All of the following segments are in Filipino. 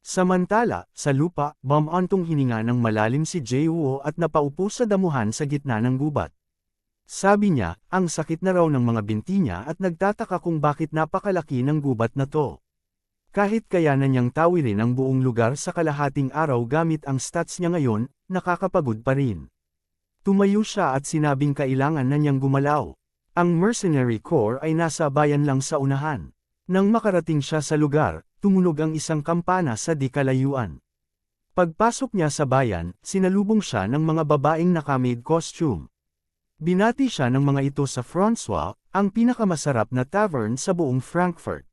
Samantala, sa lupa, bumantong hininga ng malalim si Jae-woo at napaupo sa damuhan sa gitna ng gubat. Sabi niya, ang sakit na raw ng mga binti niya at nagtataka kung bakit napakalaki ng gubat na to. Kahit kaya na niyang tawirin ang buong lugar sa kalahating araw gamit ang stats niya ngayon, nakakapagod pa rin. Tumayo siya at sinabing kailangan na niyang gumalaw. Ang Mercenary Corps ay nasa bayan lang sa unahan. Nang makarating siya sa lugar, tumunog ang isang kampana sa di kalayuan. Pagpasok niya sa bayan, sinalubong siya ng mga babaeng naka-maid costume. Binati siya ng mga ito sa François, ang pinakamasarap na tavern sa buong Frankfurt.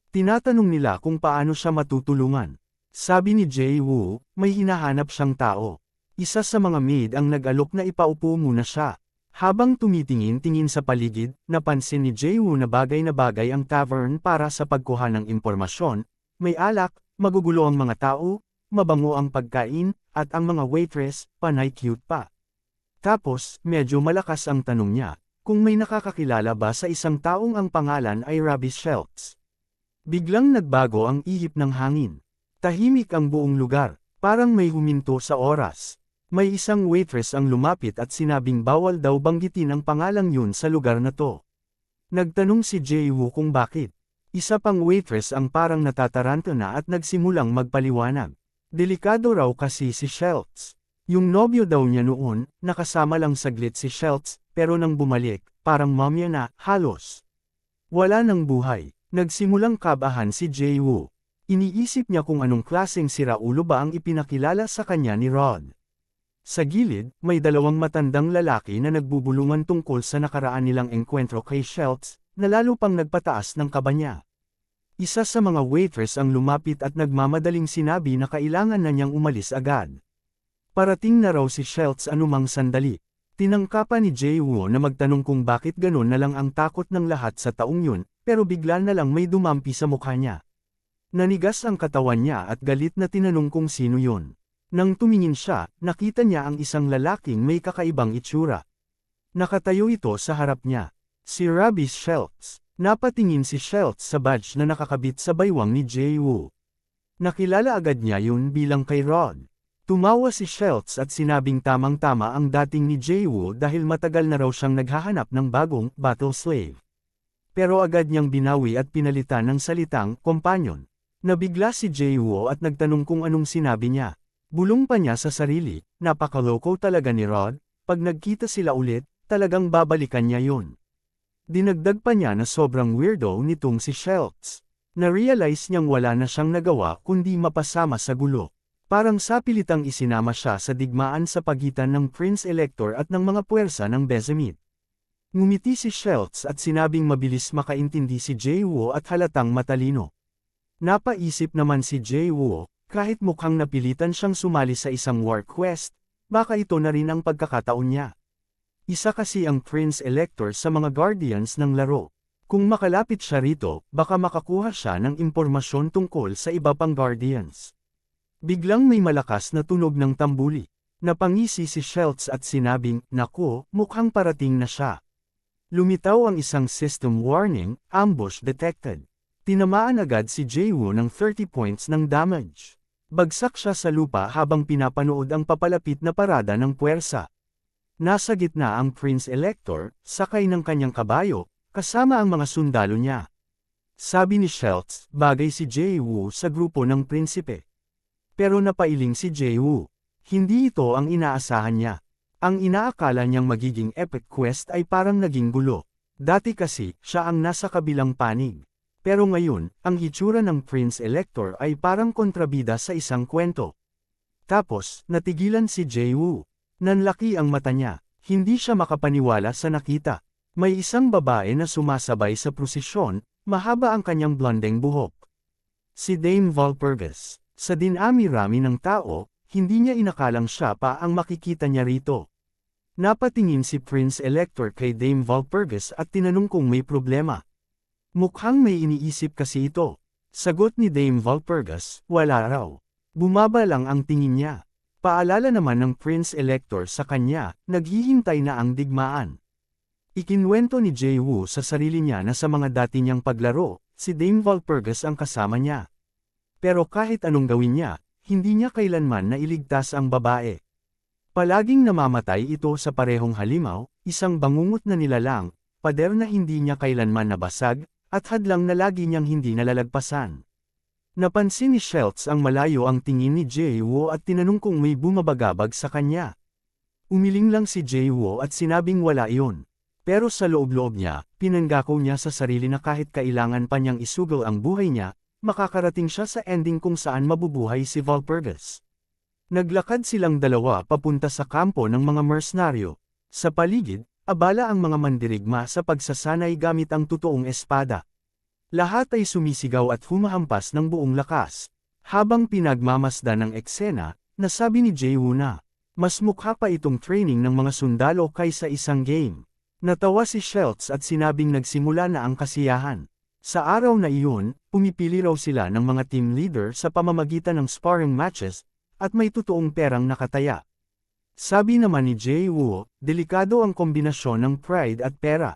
Tinatanong nila kung paano siya matutulungan. Sabi ni Jae-woo, may hinahanap siyang tao. Isa sa mga maid ang nag-alok na ipaupo muna siya. Habang tumitingin-tingin sa paligid, napansin ni Jae-woo na bagay ang tavern para sa pagkuha ng impormasyon. May alak, magugulo ang mga tao, mabango ang pagkain, at ang mga waitress, panay cute pa. Tapos, medyo malakas ang tanong niya, kung may nakakakilala ba sa isang taong ang pangalan ay Robbie Schultz. Biglang nagbago ang ihip ng hangin. Tahimik ang buong lugar, parang may huminto sa oras. May isang waitress ang lumapit at sinabing bawal daw banggitin ang pangalang yun sa lugar na to. Nagtanong si Jae-woo kung bakit. Isa pang waitress ang parang natataranta na at nagsimulang magpaliwanag. Delikado raw kasi si Schultz. Yung nobyo daw niya noon, nakasama lang saglit si Schultz, pero nang bumalik, parang momya na, halos. Wala nang buhay. Nagsimulang kabahan si Jae-woo. Iniisip niya kung anong klaseng siraulo ba ang ipinakilala sa kanya ni Rod. Sa gilid, may dalawang matandang lalaki na nagbubulungan tungkol sa nakaraan nilang engkwentro kay Schultz, na lalo pang nagpataas ng kaba niya. Isa sa mga waitress ang lumapit at nagmamadaling sinabi na kailangan na niyang umalis agad. Parating na raw si Schultz anumang sandali. Tinangkapan ni Jae-woo na magtanong kung bakit ganun na lang ang takot ng lahat sa taong yun, pero bigla na lang may dumampi sa mukha niya. Nanigas ang katawan niya at galit na tinanong kung sino yun. Nang tumingin siya, nakita niya ang isang lalaking may kakaibang itsura. Nakatayo ito sa harap niya. Si Robbie Schultz. Napatingin si Schultz sa badge na nakakabit sa baywang ni Jae-woo. Nakilala agad niya yun bilang kay Rod. Tumawa si Schultz at sinabing tamang-tama ang dating ni Jae-woo dahil matagal na raw siyang naghahanap ng bagong battle slave. Pero agad niyang binawi at pinalitan ng salitang kompanyon. Nabigla si Jae-woo at nagtanong kung anong sinabi niya. Bulong pa niya sa sarili, napakaloko talaga ni Rod, pag nagkita sila ulit, talagang babalikan niya yun. Dinagdag pa niya na sobrang weirdo nitong si Schultz. Na-realize niyang wala na siyang nagawa kundi mapasama sa gulo. Parang sapilitang isinama siya sa digmaan sa pagitan ng Prince Elector at ng mga puwersa ng Bezemit. Ngumiti si Schultz at sinabing mabilis makaintindi si Jae-woo at halatang matalino. Napaisip naman si Jae-woo, kahit mukhang napilitan siyang sumali sa isang war quest, baka ito na rin ang pagkakataon niya. Isa kasi ang Prince Elector sa mga Guardians ng laro. Kung makalapit siya rito, baka makakuha siya ng impormasyon tungkol sa iba pang Guardians. Biglang may malakas na tunog ng tambuli. Napangisi si Schultz at sinabing, "Naku, mukhang parating na siya." Lumitaw ang isang system warning, ambush detected. Tinamaan agad si Jae-woo ng 30 points ng damage. Bagsak siya sa lupa habang pinapanood ang papalapit na parada ng puwersa. Nasa gitna ang Prince Elector, sakay ng kanyang kabayo, kasama ang mga sundalo niya. Sabi ni Schultz, bagay si Jae-woo sa grupo ng prinsipe. Pero napailing si Jae-woo. Hindi ito ang inaasahan niya. Ang inaakala niyang magiging epic quest ay parang naging gulo. Dati kasi, siya ang nasa kabilang panig. Pero ngayon, ang hitsura ng Prince Elector ay parang kontrabida sa isang kwento. Tapos, natigilan si Jae-woo. Nanlaki ang mata niya. Hindi siya makapaniwala sa nakita. May isang babae na sumasabay sa prosesyon, mahaba ang kanyang blondeng buhok. Si Dame Walpurgis. Sa dinami-rami ng tao, hindi niya inakalang siya pa ang makikita niya rito. Napatingin si Prince Elector kay Dame Walpurgis at tinanong kung may problema. Mukhang may iniisip kasi ito. Sagot ni Dame Walpurgis, wala raw. Bumaba lang ang tingin niya. Paalala naman ng Prince Elector sa kanya, naghihintay na ang digmaan. Ikinwento ni Jae-woo sa sarili niya na sa mga dati niyang paglaro, si Dame Walpurgis ang kasama niya. Pero kahit anong gawin niya, hindi niya kailanman nailigtas ang babae. Palaging namamatay ito sa parehong halimaw, isang bangungot na nilalang, pader na hindi niya kailanman nabasag, at hadlang na lagi niyang hindi nalalagpasan. Napansin ni Schultz ang malayo ang tingin ni Jae-woo at tinanong kung may bumabagabag sa kanya. Umiling lang si Jae-woo at sinabing wala iyon. Pero sa loob-loob niya, pinanggako niya sa sarili na kahit kailangan pa niyang isugal ang buhay niya, makakarating siya sa ending kung saan mabubuhay si Walpurgis. Naglakad silang dalawa papunta sa kampo ng mga mersenaryo. Sa paligid, abala ang mga mandirigma sa pagsasanay gamit ang totoong espada. Lahat ay sumisigaw at humahampas ng buong lakas. Habang pinagmamasdan ng eksena, nasabi ni Jae-woo na, mas mukha pa itong training ng mga sundalo kaysa isang game. Natawa si Schultz at sinabing nagsimula na ang kasiyahan. Sa araw na iyon, pumipili raw sila ng mga team leader sa pamamagitan ng sparring matches, at may totoong perang nakataya. Sabi naman ni Jae-woo, delikado ang kombinasyon ng pride at pera.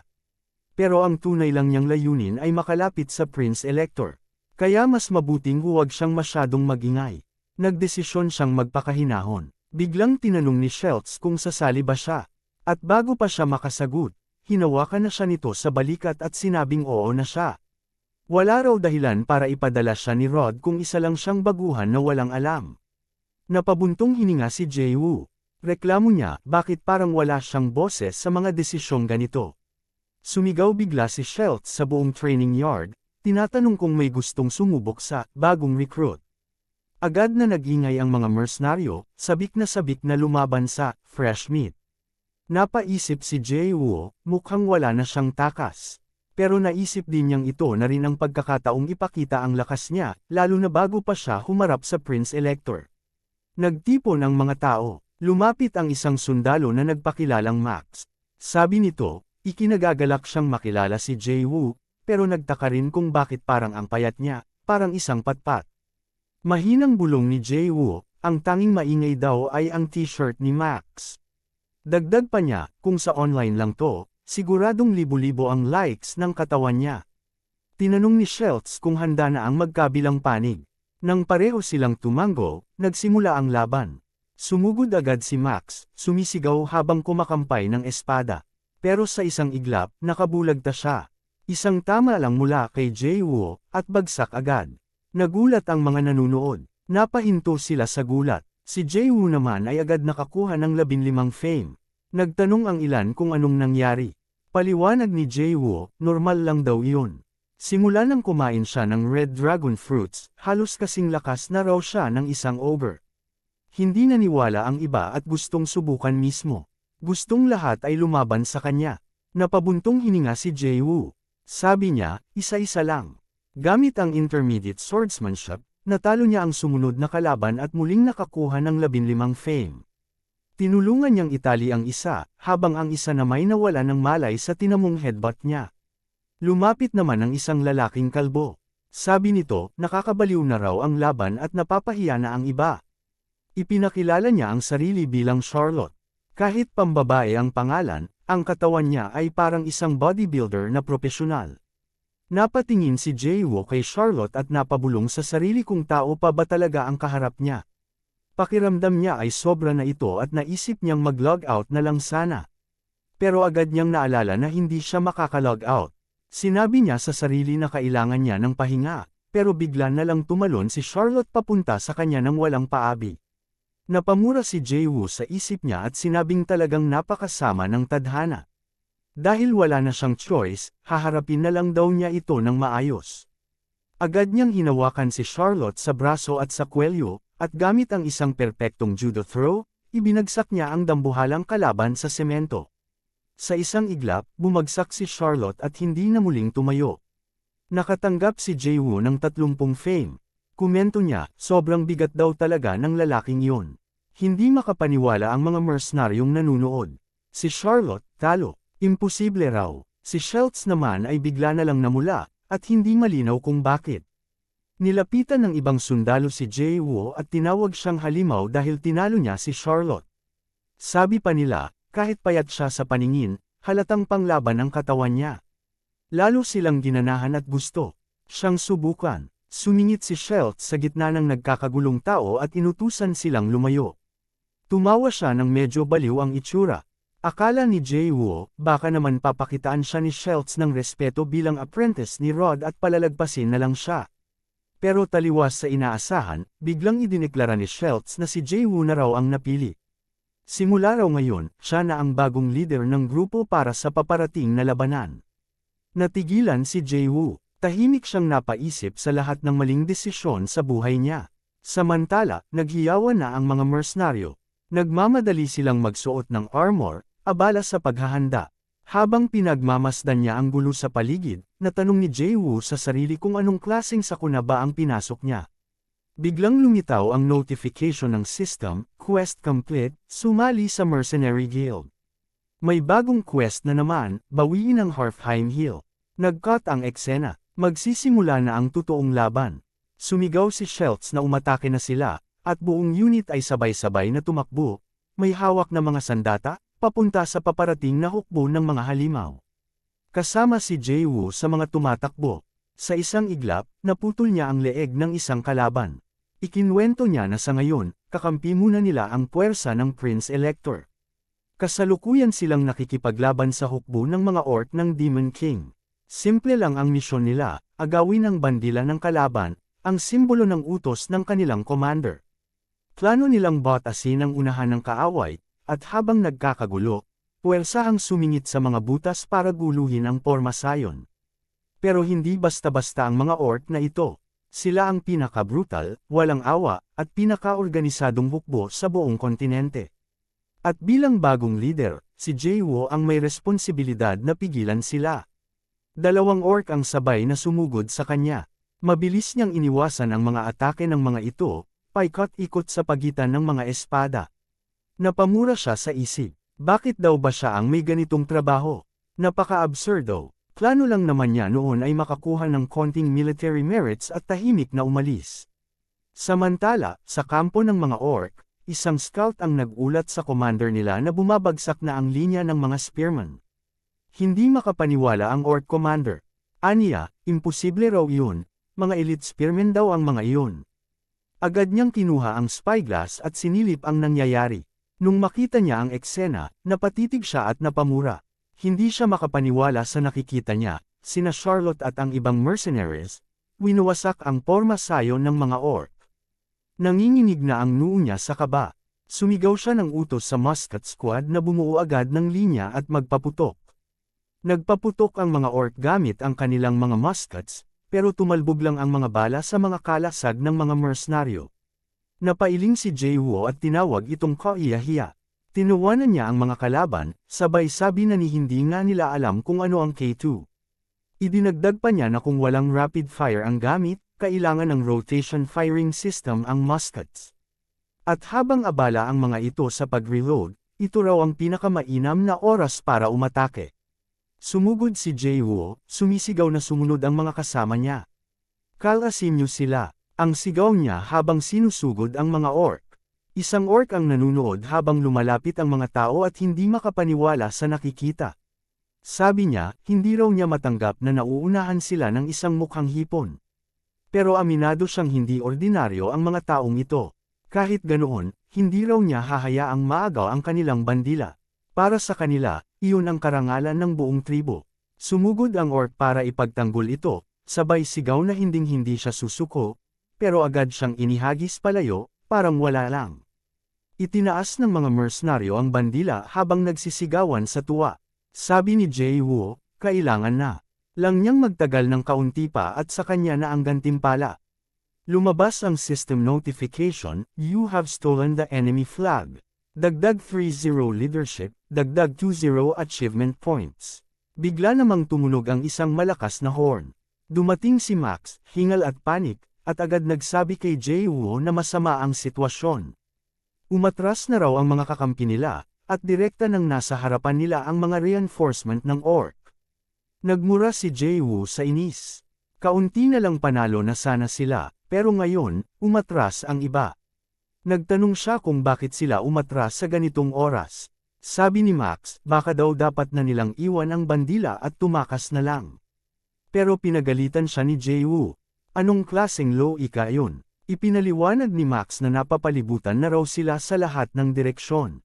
Pero ang tunay lang niyang layunin ay makalapit sa Prince Elector. Kaya mas mabuting huwag siyang masyadong magingay. Nagdesisyon siyang magpakahinahon. Biglang tinanong ni Schultz kung sasali ba siya. At bago pa siya makasagot, hinawakan na siya nito sa balikat at sinabing oo na siya. Wala raw dahilan para ipadala siya ni Rod kung isa lang siyang baguhan na walang alam. Napabuntong hininga si Jae-woo. Reklamo niya, bakit parang wala siyang boses sa mga desisyong ganito. Sumigaw bigla si Schultz sa buong training yard, tinatanong kung may gustong sumubok sa bagong recruit. Agad na nag-ingay ang mga mersenaryo, sabik na lumaban sa fresh meat. Napaisip si Jae-woo, mukhang wala na siyang takas. Pero naisip din niyang ito na rin ang pagkakataong ipakita ang lakas niya, lalo na bago pa siya humarap sa Prince Elector. Nagtipon ang mga tao. Lumapit ang isang sundalo na nagpakilalang Max. Sabi nito, ikinagagalak siyang makilala si Jae-woo, pero nagtaka rin kung bakit parang ang payat niya, parang isang patpat. Mahinang bulong ni Jae-woo, ang tanging maingay daw ay ang t-shirt ni Max. Dagdag pa niya, kung sa online lang to, siguradong libo-libo ang likes ng katawan niya. Tinanong ni Schultz kung handa na ang magkabilang panig. Nang pareho silang tumango, nagsimula ang laban. Sumugod agad si Max, sumisigaw habang kumakampay ng espada. Pero sa isang iglap, nakabulagta siya. Isang tama lang mula kay Jae-woo, at bagsak agad. Nagulat ang mga nanunood. Napahinto sila sa gulat. Si Jae-woo naman ay agad nakakuha ng 15 fame. Nagtanong ang ilan kung anong nangyari. Paliwanag ni Jae-woo, normal lang daw iyon. Simula nang kumain siya ng red dragon fruits, halos kasing lakas na raw siya ng isang ogre. Hindi naniwala ang iba at gustong subukan mismo. Gustong lahat ay lumaban sa kanya. Napabuntong hininga si Jae-woo. Sabi niya, isa-isa lang. Gamit ang intermediate swordsmanship, natalo niya ang sumunod na kalaban at muling nakakuha ng 15 fame. Tinulungan niyang itali ang isa, habang ang isa na may nawala ng malay sa tinamong headbutt niya. Lumapit naman ang isang lalaking kalbo. Sabi nito, nakakabaliw na raw ang laban at napapahiya na ang iba. Ipinakilala niya ang sarili bilang Charlotte. Kahit pambabae ang pangalan, ang katawan niya ay parang isang bodybuilder na propesyonal. Napatingin si Jae-woo kay Charlotte at napabulong sa sarili kung tao pa ba talaga ang kaharap niya. Pakiramdam niya ay sobra na ito at naisip niyang mag-log out na lang sana. Pero agad niyang naalala na hindi siya makaka-log out. Sinabi niya sa sarili na kailangan niya ng pahinga, pero bigla na lang tumalon si Charlotte papunta sa kanya nang walang paabi. Napamura si Jae-woo sa isip niya at sinabing talagang napakasama ng tadhana. Dahil wala na siyang choice, haharapin na lang daw niya ito ng maayos. Agad niyang hinawakan si Charlotte sa braso at sa kwelyo, at gamit ang isang perpektong judo throw, ibinagsak niya ang dambuhalang kalaban sa semento. Sa isang iglap, bumagsak si Charlotte at hindi na muling tumayo. Nakatanggap si Jae-woo ng 30 fame. Komento niya, sobrang bigat daw talaga ng lalaking iyon. Hindi makapaniwala ang mga mercenaryong nanunood. Si Charlotte, talo. Imposible raw. Si Schultz naman ay bigla na lang namula, at hindi malinaw kung bakit. Nilapitan ng ibang sundalo si Jae-woo at tinawag siyang halimaw dahil tinalo niya si Charlotte. Sabi pa nila, kahit payat siya sa paningin, halatang panglaban ang katawan niya. Lalo silang ginanahan at gusto siyang subukan. Sumingit si Schultz sa gitna ng nagkakagulong tao at inutusan silang lumayo. Tumawa siya ng medyo baliw ang itsura. Akala ni Jae-woo, baka naman papakitaan siya ni Schultz ng respeto bilang apprentice ni Rod at palalagpasin na lang siya. Pero taliwas sa inaasahan, biglang idineklara ni Schultz na si Jae-woo na raw ang napili. Simula raw ngayon, siya na ang bagong leader ng grupo para sa paparating na labanan. Natigilan si Jae-woo. Tahimik siyang napaisip sa lahat ng maling desisyon sa buhay niya. Samantala, naghiyawan na ang mga mercenaryo. Nagmamadali silang magsuot ng armor, abala sa paghahanda. Habang pinagmamasdan niya ang gulo sa paligid, natanong ni Jae-woo sa sarili kung anong klaseng sakuna ba ang pinasok niya. Biglang lumitaw ang notification ng system, quest complete, sumali sa Mercenary Guild. May bagong quest na naman, bawiin ang Halfheim Hill. Nag-cut ang eksena. Magsisimula na ang totoong laban. Sumigaw si Schultz na umatake na sila, at buong unit ay sabay-sabay na tumakbo. May hawak na mga sandata, papunta sa paparating na hukbo ng mga halimaw. Kasama si Jae-woo sa mga tumatakbo. Sa isang iglap, naputol niya ang leeg ng isang kalaban. Ikinwento niya na sa ngayon, kakampi muna nila ang puwersa ng Prince Elector. Kasalukuyan silang nakikipaglaban sa hukbo ng mga orc ng Demon King. Simple lang ang misyon nila, agawin ang bandila ng kalaban, ang simbolo ng utos ng kanilang commander. Plano nilang batasin ang unahan ng kaaway, at habang nagkakagulo, puwersahang sumingit sa mga butas para guluhin ang pormasayon. Pero hindi basta-basta ang mga orc na ito. Sila ang pinaka-brutal, walang awa, at pinaka-organisadong hukbo sa buong kontinente. At bilang bagong leader, si Jae-woo ang may responsibilidad na pigilan sila. Dalawang orc ang sabay na sumugod sa kanya. Mabilis niyang iniwasan ang mga atake ng mga ito, paikot-ikot sa pagitan ng mga espada. Napamura siya sa isip. Bakit daw ba siya ang may ganitong trabaho? Napaka-absurdo. Plano lang naman niya noon ay makakuha ng konting military merits at tahimik na umalis. Samantala, sa kampo ng mga orc, isang scout ang nag-ulat sa commander nila na bumabagsak na ang linya ng mga spearmen. Hindi makapaniwala ang orc commander. Aniya, imposible raw iyon, mga elite spearmen daw ang mga iyon. Agad niyang kinuha ang spyglass at sinilip ang nangyayari. Nung makita niya ang eksena, napatitig siya at napamura. Hindi siya makapaniwala sa nakikita niya, sina Charlotte at ang ibang mercenaries, winuwasak ang pormasayon ng mga orc. Nanginginig na ang noo niya sa kaba. Sumigaw siya ng utos sa musket squad na bumuo agad ng linya at magpaputok. Nagpaputok ang mga orc gamit ang kanilang mga muskets, pero tumalbog lang ang mga bala sa mga kalasag ng mga mercenaryo. Napailing si Jae-woo at tinawag itong kahiya-hiya. Tinuwanan niya ang mga kalaban, sabay sabi na ni hindi nga nila alam kung ano ang K2. Idinagdag pa niya na kung walang rapid fire ang gamit, kailangan ng rotation firing system ang muskets. At habang abala ang mga ito sa pag-reload, ito raw ang pinakamainam na oras para umatake. Sumugod si Jae-woo, sumisigaw na sumunod ang mga kasama niya. Kalasin niyo sila, ang sigaw niya habang sinusugod ang mga orc. Isang orc ang nanunood habang lumalapit ang mga tao at hindi makapaniwala sa nakikita. Sabi niya, hindi raw niya matanggap na nauunahan sila ng isang mukhang hipon. Pero aminado siyang hindi ordinaryo ang mga taong ito. Kahit ganoon, hindi raw niya hahayaang maagaw ang kanilang bandila. Para sa kanila, iyon ang karangalan ng buong tribo. Sumugod ang orc para ipagtanggol ito, sabay sigaw na hinding-hindi siya susuko, pero agad siyang inihagis palayo, parang wala lang. Itinaas ng mga mercenaryo ang bandila habang nagsisigawan sa tuwa. Sabi ni Jae-woo, kailangan na lang niyang magtagal ng kaunti pa at sa kanya na ang gantimpala. Lumabas ang system notification, you have stolen the enemy flag. Dagdag 3-0 leadership, dagdag 2-0 achievement points. Bigla namang tumunog ang isang malakas na horn. Dumating si Max, hingal at panik, at agad nagsabi kay Jae-woo na masama ang sitwasyon. Umatras na raw ang mga kakampi nila, at direkta nang nasa harapan nila ang mga reinforcement ng orc. Nagmura si Jae-woo sa inis. Kaunti na lang panalo na sana sila, pero ngayon, umatras ang iba. Nagtanong siya kung bakit sila umatras sa ganitong oras. Sabi ni Max, baka daw dapat na nilang iwan ang bandila at tumakas na lang. Pero pinagalitan siya ni Jae-woo. Anong klaseng loika yun? Ipinaliwanag ni Max na napapalibutan na raw sila sa lahat ng direksyon.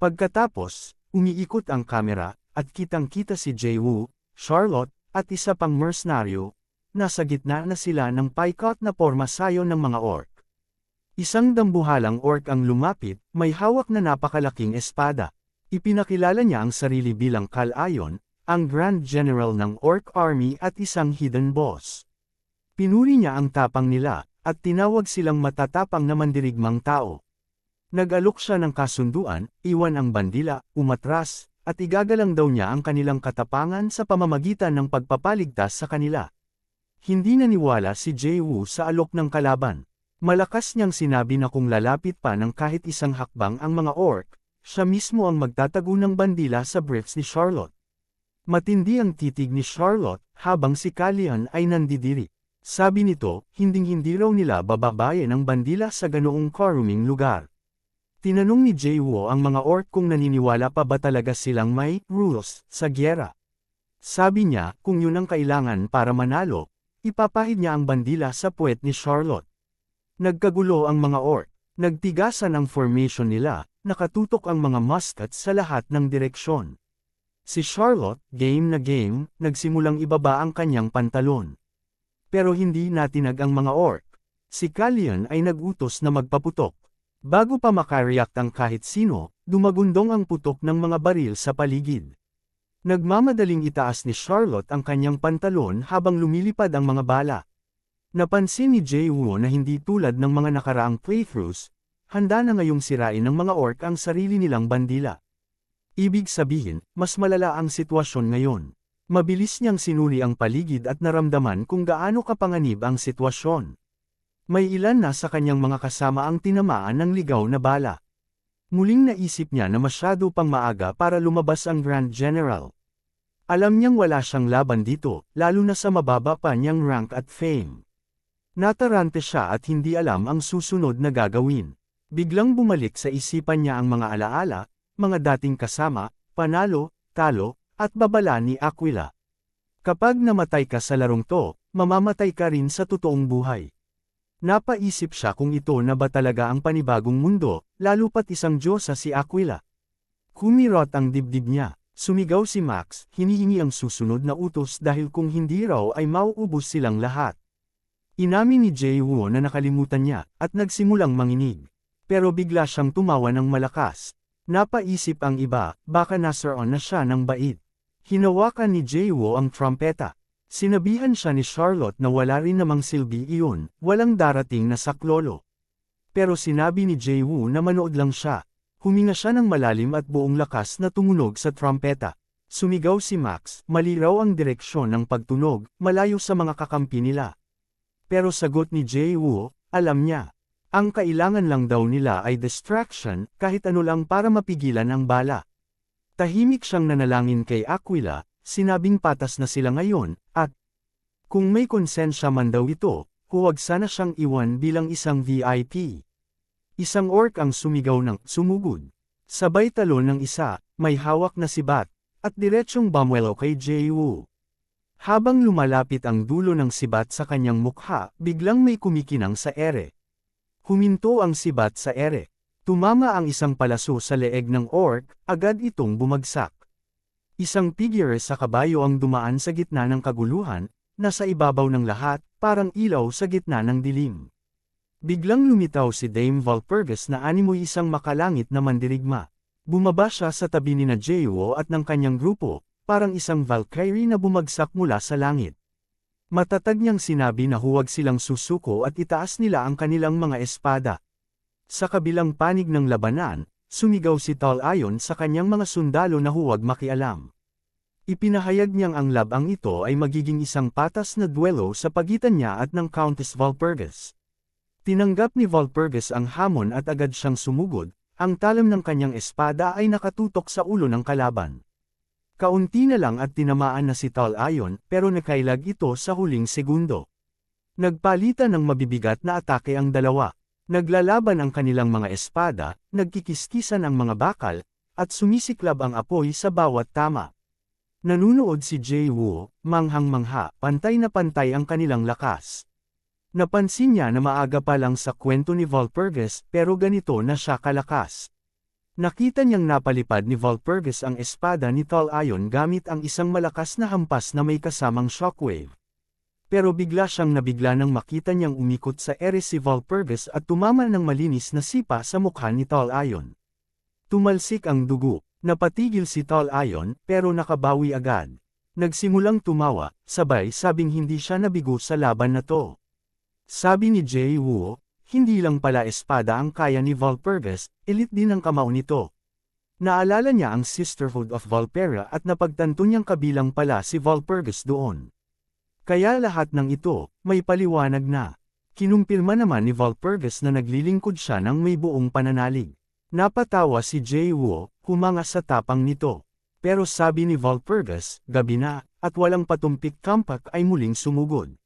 Pagkatapos, umiikot ang kamera, at kitang-kita si Jae-woo, Charlotte, at isa pang mercenaryo. Nasa gitna na sila ng paikot na porma sayon ng mga orc. Isang dambuhalang orc ang lumapit, may hawak na napakalaking espada. Ipinakilala niya ang sarili bilang Kal-ayon, ang Grand General ng Orc Army at isang hidden boss. Pinuri niya ang tapang nila, at tinawag silang matatapang na mandirigmang tao. Nag-alok siya ng kasunduan, iwan ang bandila, umatras, at igagalang daw niya ang kanilang katapangan sa pamamagitan ng pagpapaligtas sa kanila. Hindi naniwala si Jae-woo sa alok ng kalaban. Malakas niyang sinabi na kung lalapit pa ng kahit isang hakbang ang mga orc, siya mismo ang magtatago ng bandila sa briefs ni Charlotte. Matindi ang titig ni Charlotte, habang si Kalian ay nandidiri. Sabi nito, hinding-hindi raw nila bababayan ang bandila sa ganoong karuming lugar. Tinanong ni Jae-woo ang mga orc kung naniniwala pa ba talaga silang may rules sa gyera. Sabi niya, kung yun ang kailangan para manalo, ipapahid niya ang bandila sa puwet ni Charlotte. Nagkagulo ang mga orc. Nagtigasan ang formation nila, nakatutok ang mga muskets sa lahat ng direksyon. Si Charlotte, game na game, nagsimulang ibaba ang kanyang pantalon. Pero hindi natinag ang mga orc. Si Kalian ay nagutos na magpaputok. Bago pa makareact ang kahit sino, dumagundong ang putok ng mga baril sa paligid. Nagmamadaling itaas ni Charlotte ang kanyang pantalon habang lumilipad ang mga bala. Napansin ni Jae-woo na hindi tulad ng mga nakaraang playthroughs, handa na ngayong sirain ng mga orc ang sarili nilang bandila. Ibig sabihin, mas malala ang sitwasyon ngayon. Mabilis niyang sinuri ang paligid at naramdaman kung gaano kapanganib ang sitwasyon. May ilan na sa kanyang mga kasama ang tinamaan ng ligaw na bala. Muling naisip niya na masyado pang maaga para lumabas ang Grand General. Alam niyang wala siyang laban dito, lalo na sa mababa pa niyang rank at fame. Natarante siya at hindi alam ang susunod na gagawin. Biglang bumalik sa isipan niya ang mga alaala, mga dating kasama, panalo, talo, at babala ni Aquila. Kapag namatay ka sa larong to, mamamatay ka rin sa totoong buhay. Napaisip siya kung ito na ba talaga ang panibagong mundo, lalo pat isang diyosa si Aquila. Kumirot ang dibdib niya. Sumigaw si Max, hinihingi ang susunod na utos dahil kung hindi raw ay mauubos silang lahat. Inamin ni Jae-woo na nakalimutan niya, at nagsimulang manginig. Pero bigla siyang tumawa ng malakas. Napaisip ang iba, baka nasaroon na siya ng bait. Hinawakan ni Jae-woo ang trumpeta. Sinabihan siya ni Charlotte na wala rin namang silbi iyon, walang darating na saklolo. Pero sinabi ni Jae-woo na manood lang siya. Huminga siya ng malalim at buong lakas na tumunog sa trumpeta. Sumigaw si Max, mali raw ang direksyon ng pagtunog, malayo sa mga kakampi nila. Pero sagot ni Jae-woo, alam niya. Ang kailangan lang daw nila ay distraction, kahit ano lang para mapigilan ang bala. Tahimik siyang nanalangin kay Aquila, sinabing patas na sila ngayon, at kung may konsensya man daw ito, huwag sana siyang iwan bilang isang VIP. Isang orc ang sumigaw ng sumugod. Sabay talon ng isa, may hawak na sibat, at diretsyong bumwelo kay Jae-woo. Habang lumalapit ang dulo ng sibat sa kanyang mukha, biglang may kumikinang sa ere. Huminto ang sibat sa ere. Tumama ang isang palaso sa leeg ng orc, agad itong bumagsak. Isang figure sa kabayo ang dumaan sa gitna ng kaguluhan, nasa ibabaw ng lahat, parang ilaw sa gitna ng dilim. Biglang lumitaw si Dame Valpurgis na animoy isang makalangit na mandirigma. Bumaba siya sa tabi ni Jae-woo at ng kanyang grupo, parang isang Valkyrie na bumagsak mula sa langit. Matatag niyang sinabi na huwag silang susuko at itaas nila ang kanilang mga espada. Sa kabilang panig ng labanan, sumigaw si Kal-ayon sa kanyang mga sundalo na huwag makialam. Ipinahayag niyang ang labang ito ay magiging isang patas na duelo sa pagitan niya at ng Countess Valpurgis. Tinanggap ni Valpurgis ang hamon at agad siyang sumugod, ang talam ng kanyang espada ay nakatutok sa ulo ng kalaban. Kaunti na lang at tinamaan na si Kal-ayon, pero nakailag ito sa huling segundo. Nagpalitan ng mabibigat na atake ang dalawa. Naglalaban ang kanilang mga espada, nagkikiskisan ang mga bakal, at sumisiklab ang apoy sa bawat tama. Nanunood si Jae-woo, manghang-mangha, pantay na pantay ang kanilang lakas. Napansin niya na maaga pa lang sa kwento ni Walpurgis pero ganito na siya kalakas. Nakita niyang napalipad ni Walpurgis ang espada ni Tol Ayon gamit ang isang malakas na hampas na may kasamang shockwave. Pero bigla siyang nabigla nang makita niyang umikot sa ere si Walpurgis at tumama ng malinis na sipa sa mukha ni Tol Ayon. Tumalsik ang dugo, napatigil si Tol Ayon pero nakabawi agad. Nagsimulang tumawa, sabay sabing hindi siya nabigo sa laban na to. Sabi ni Jay Woo, hindi lang pala espada ang kaya ni Walpurgis, elite din ang kamao nito. Naalala niya ang Sisterhood of Valperia at napagtanto niyang kabilang pala si Walpurgis doon. Kaya lahat ng ito, may paliwanag na. Kinumpirma naman ni Walpurgis na naglilingkod siya ng may buong pananalig. Napatawa si Jay Woo, humanga sa tapang nito. Pero sabi ni Walpurgis, gabi na, at walang patumpik kampak ay muling sumugod.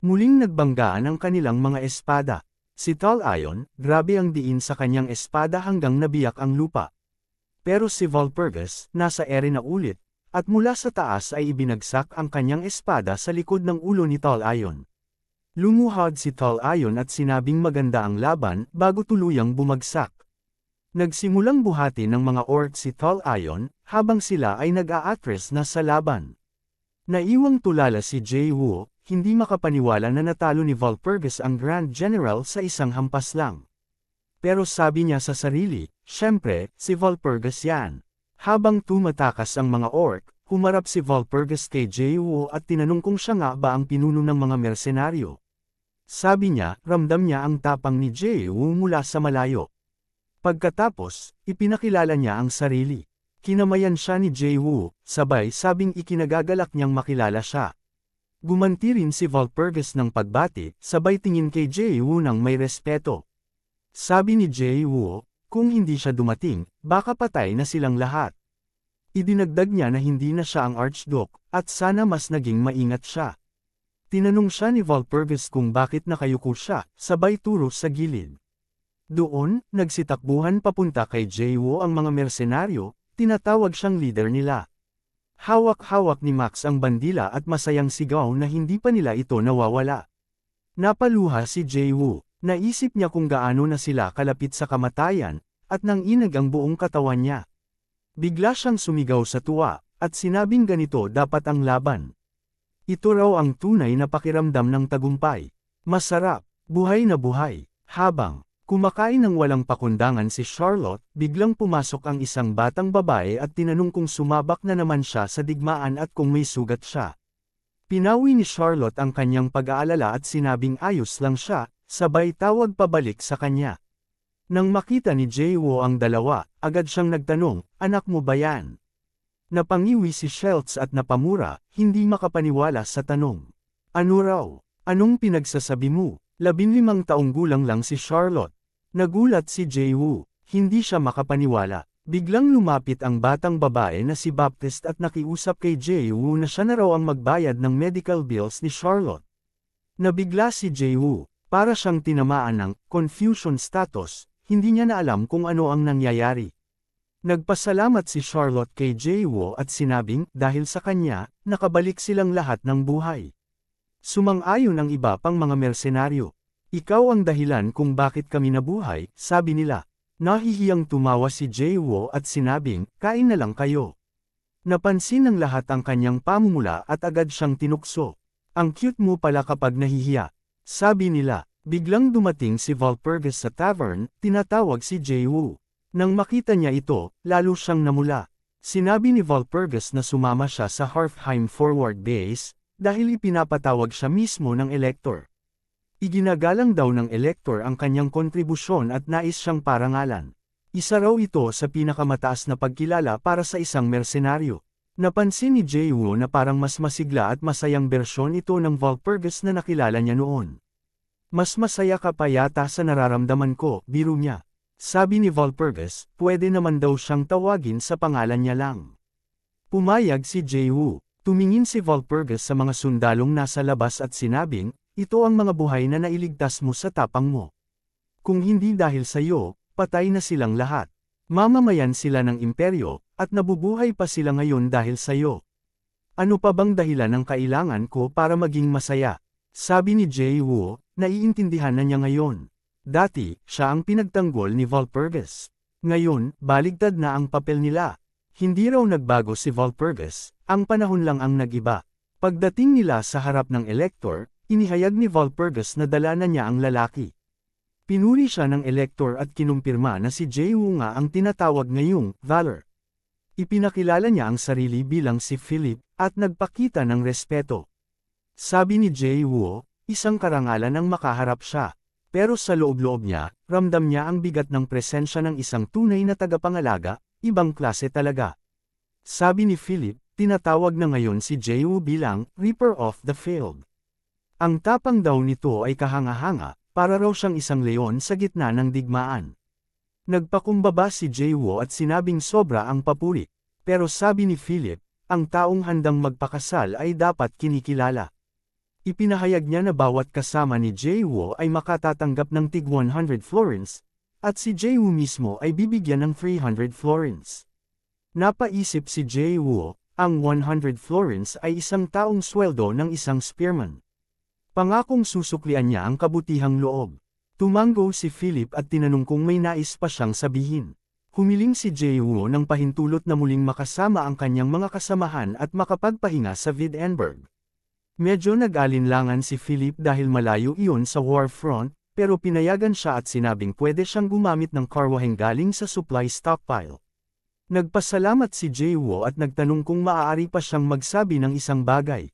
Muling nagbanggaan ang kanilang mga espada. Si Tol Ayon, grabe ang diin sa kanyang espada hanggang nabiyak ang lupa. Pero si Walpurgis, nasa ere na ulit, at mula sa taas ay ibinagsak ang kanyang espada sa likod ng ulo ni Tol Ayon. Lumuhod si Tol Ayon at sinabing maganda ang laban bago tuluyang bumagsak. Nagsimulang buhati ng mga orc si Tol Ayon, habang sila ay nag-aatres na sa laban. Naiwang tulala si Jay Woo, hindi makapaniwala na natalo ni Walpurgis ang Grand General sa isang hampas lang. Pero sabi niya sa sarili, syempre, si Walpurgis yan. Habang tumatakas ang mga orc, humarap si Walpurgis kay Jay Woo at tinanong kung siya nga ba ang pinuno ng mga mersenaryo. Sabi niya, ramdam niya ang tapang ni Jay Woo mula sa malayo. Pagkatapos, ipinakilala niya ang sarili. Kinamayan siya ni Jay Woo, sabay sabing ikinagagalak niyang makilala siya. Gumanti rin si Walpurgis ng pagbati, sabay tingin kay Jay Woo ng may respeto. Sabi ni Jay Woo, kung hindi siya dumating, baka patay na silang lahat. Idinagdag niya na hindi na siya ang Archduke, at sana mas naging maingat siya. Tinanong siya ni Walpurgis kung bakit nakayuko siya, sabay turo sa gilid. Doon, nagsitakbuhan papunta kay Jay Woo ang mga mersenaryo, tinatawag siyang leader nila. Hawak-hawak ni Max ang bandila at masayang sigaw na hindi pa nila ito nawawala. Napaluha si Jay Woo, naisip niya kung gaano na sila kalapit sa kamatayan, at nanginag ang buong katawan niya. Bigla siyang sumigaw sa tuwa, at sinabing ganito dapat ang laban. Ito raw ang tunay na pakiramdam ng tagumpay. Masarap, buhay na buhay. Habang kumakain ng walang pakundangan si Charlotte, biglang pumasok ang isang batang babae at tinanong kung sumabak na naman siya sa digmaan at kung may sugat siya. Pinawi ni Charlotte ang kanyang pag-aalala at sinabing ayos lang siya, sabay tawag pabalik sa kanya. Nang makita ni Jay Woo ang dalawa, agad siyang nagtanong, anak mo ba yan? Napangiwi si Schultz at napamura, hindi makapaniwala sa tanong. Ano raw? Anong pinagsasabi mo? 15 taong gulang lang si Charlotte. Nagulat si Jay Woo, hindi siya makapaniwala. Biglang lumapit ang batang babae na si Baptiste at nakiusap kay Jay Woo na siya na raw ang magbayad ng medical bills ni Charlotte. Nabigla si Jay Woo, para siyang tinamaan ng confusion status, hindi niya na alam kung ano ang nangyayari. Nagpasalamat si Charlotte kay Jay Woo at sinabing, dahil sa kanya, nakabalik silang lahat ng buhay. Sumang-ayon ang iba pang mga mersenaryo. Ikaw ang dahilan kung bakit kami nabuhay, sabi nila. Nahihiyang tumawa si Jay Woo at sinabing, kain na lang kayo. Napansin ng lahat ang kanyang pamumula at agad siyang tinukso. Ang cute mo pala kapag nahihiya. Sabi nila, biglang dumating si Walpurgis sa tavern, tinatawag si Jay Woo. Nang makita niya ito, lalo siyang namula. Sinabi ni Walpurgis na sumama siya sa Halfheim Forward Base, dahil ipinapatawag siya mismo ng Elector. Iginagalang daw ng Elector ang kanyang kontribusyon at nais siyang parangalan. Isa raw ito sa pinakamataas na pagkilala para sa isang mersenaryo. Napansin ni Jay Woo na parang mas masigla at masayang bersyon ito ng Walpurgis na nakilala niya noon. Mas masaya ka pa yata sa nararamdaman ko, biro niya. Sabi ni Walpurgis, pwede naman daw siyang tawagin sa pangalan niya lang. Pumayag si Jay Woo. Tumingin si Walpurgis sa mga sundalong nasa labas at sinabing, ito ang mga buhay na nailigtas mo sa tapang mo. Kung hindi dahil sa iyo, patay na silang lahat. Mamamayan sila ng imperyo, at nabubuhay pa sila ngayon dahil sa iyo. Ano pa bang dahilan ng kailangan ko para maging masaya? Sabi ni Jay Woo, naiintindihan na niya ngayon. Dati, siya ang pinagtanggol ni Walpurgis. Ngayon, baligtad na ang papel nila. Hindi raw nagbago si Walpurgis, ang panahon lang ang nag-iba. Pagdating nila sa harap ng elektor, inihayag ni Walpurgis na dala na niya ang lalaki. Pinuri siya ng elektor at kinumpirma na si Jae-woo nga ang tinatawag ngayong Valor. Ipinakilala niya ang sarili bilang si Philip, at nagpakita ng respeto. Sabi ni Jae-woo, isang karangalan ang makaharap siya. Pero sa loob-loob niya, ramdam niya ang bigat ng presensya ng isang tunay na tagapangalaga, ibang klase talaga. Sabi ni Philip, tinatawag na ngayon si Jae-woo bilang Reaper of the Field. Ang tapang daw nito ay kahanga-hanga, para raw siyang isang leon sa gitna ng digmaan. Nagpakumbaba si Jae-woo at sinabing sobra ang papuri. Pero sabi ni Philip, ang taong handang magpakasal ay dapat kinikilala. Ipinahayag niya na bawat kasama ni Jae-woo ay makatatanggap ng tig 100 florins, at si Jae-woo mismo ay bibigyan ng 300 florins. Napaisip si Jae-woo, ang 100 florins ay isang taong sweldo ng isang spearman. Pangakong susuklian niya ang kabutihang loob. Tumango si Philip at tinanong kung may nais pa siyang sabihin. Humiling si Jae-woo ng pahintulot na muling makasama ang kanyang mga kasamahan at makapagpahinga sa Wittenberg. Medyo nag-alinlangan si Philip dahil malayo iyon sa war front, pero pinayagan siya at sinabing pwede siyang gumamit ng karwaheng galing sa supply stockpile. Nagpasalamat si Jae-woo at nagtanong kung maaari pa siyang magsabi ng isang bagay.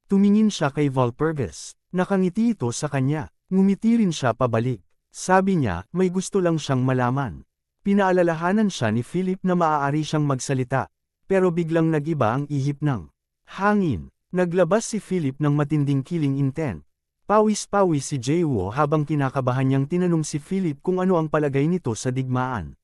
Tumingin siya kay Walpurgis. Nakangiti ito sa kanya. Ngumiti rin siya pabalik. Sabi niya, may gusto lang siyang malaman. Pinaalalahanan siya ni Philip na maaari siyang magsalita. Pero biglang nag-iba ang ihip ng hangin. Naglabas si Philip ng matinding killing intent. Pawis-pawis si Jae-woo habang kinakabahan niyang tinanong si Philip kung ano ang palagay nito sa digmaan.